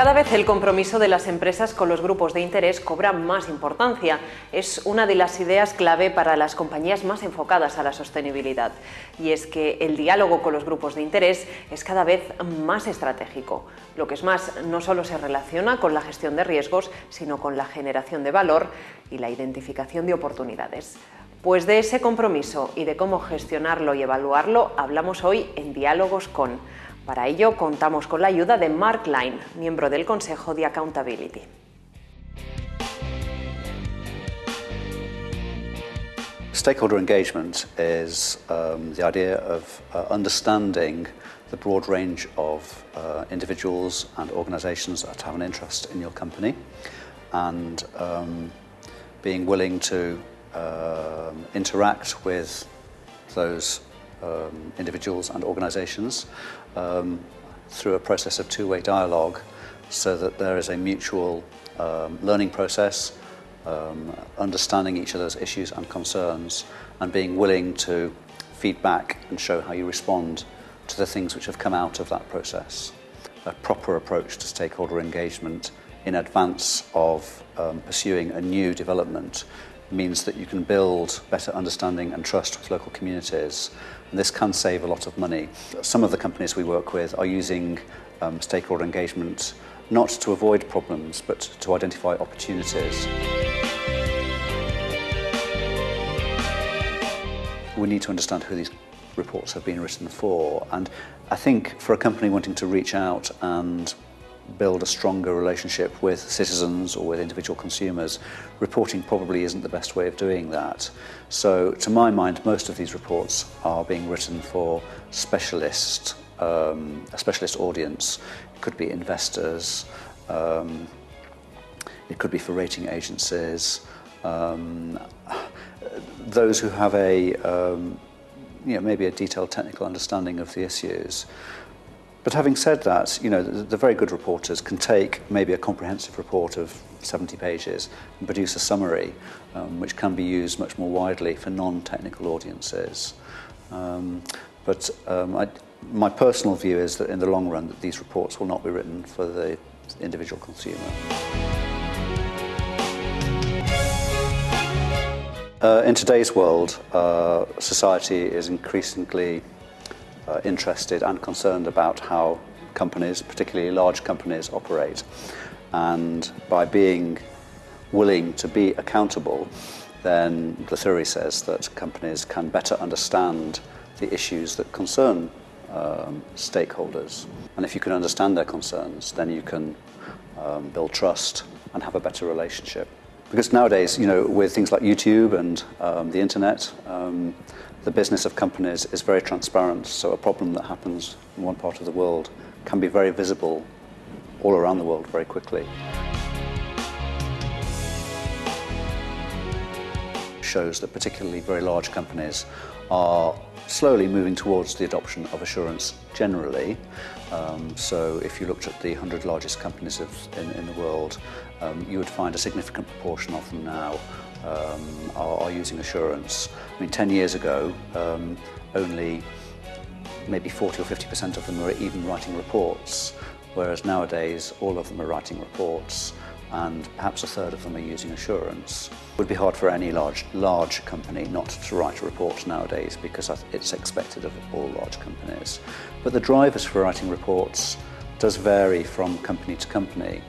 Cada vez el compromiso de las empresas con los grupos de interés cobra más importancia. Es una de las ideas clave para las compañías más enfocadas a la sostenibilidad. Y es que el diálogo con los grupos de interés es cada vez más estratégico. Lo que es más, no solo se relaciona con la gestión de riesgos, sino con la generación de valor y la identificación de oportunidades. Pues de ese compromiso y de cómo gestionarlo y evaluarlo hablamos hoy en Diálogos con. Para ello contamos con la ayuda de Mark Line, miembro del Consejo de AccountAbility. Stakeholder engagement is the idea of understanding the broad range of individuals and organisations that have an interest in your company, and being willing to interact with those individuals and organisations through a process of two-way dialogue, so that there is a mutual learning process, understanding each other's issues and concerns, and being willing to feed back and show how you respond to the things which have come out of that process. A proper approach to stakeholder engagement in advance of pursuing a new development means that you can build better understanding and trust with local communities, and this can save a lot of money. Some of the companies we work with are using stakeholder engagement not to avoid problems, but to identify opportunities. We need to understand who these reports have been written for, and I think for a company wanting to reach out and build a stronger relationship with citizens or with individual consumers, reporting probably isn't the best way of doing that. So to my mind, most of these reports are being written for a specialist audience. It could be investors, it could be for rating agencies, those who have maybe a detailed technical understanding of the issues. But having said that, the very good reporters can take maybe a comprehensive report of 70 pages and produce a summary, which can be used much more widely for non-technical audiences. My personal view is that in the long run, that these reports will not be written for the individual consumer. In today's world, society is increasingly interested and concerned about how companies, particularly large companies, operate. And by being willing to be accountable, then the theory says that companies can better understand the issues that concern stakeholders. And if you can understand their concerns, then you can build trust and have a better relationship. Because nowadays, with things like YouTube and the internet, the business of companies is very transparent, so a problem that happens in one part of the world can be very visible all around the world very quickly. Shows that particularly very large companies are slowly moving towards the adoption of assurance generally. So if you looked at the 100 largest companies in the world, you would find a significant proportion of them now are using assurance. I mean, 10 years ago, only maybe 40 or 50% of them were even writing reports, whereas nowadays all of them are writing reports, and perhaps a third of them are using assurance. It would be hard for any large company not to write a report nowadays, because it's expected of all large companies. But the drivers for writing reports does vary from company to company.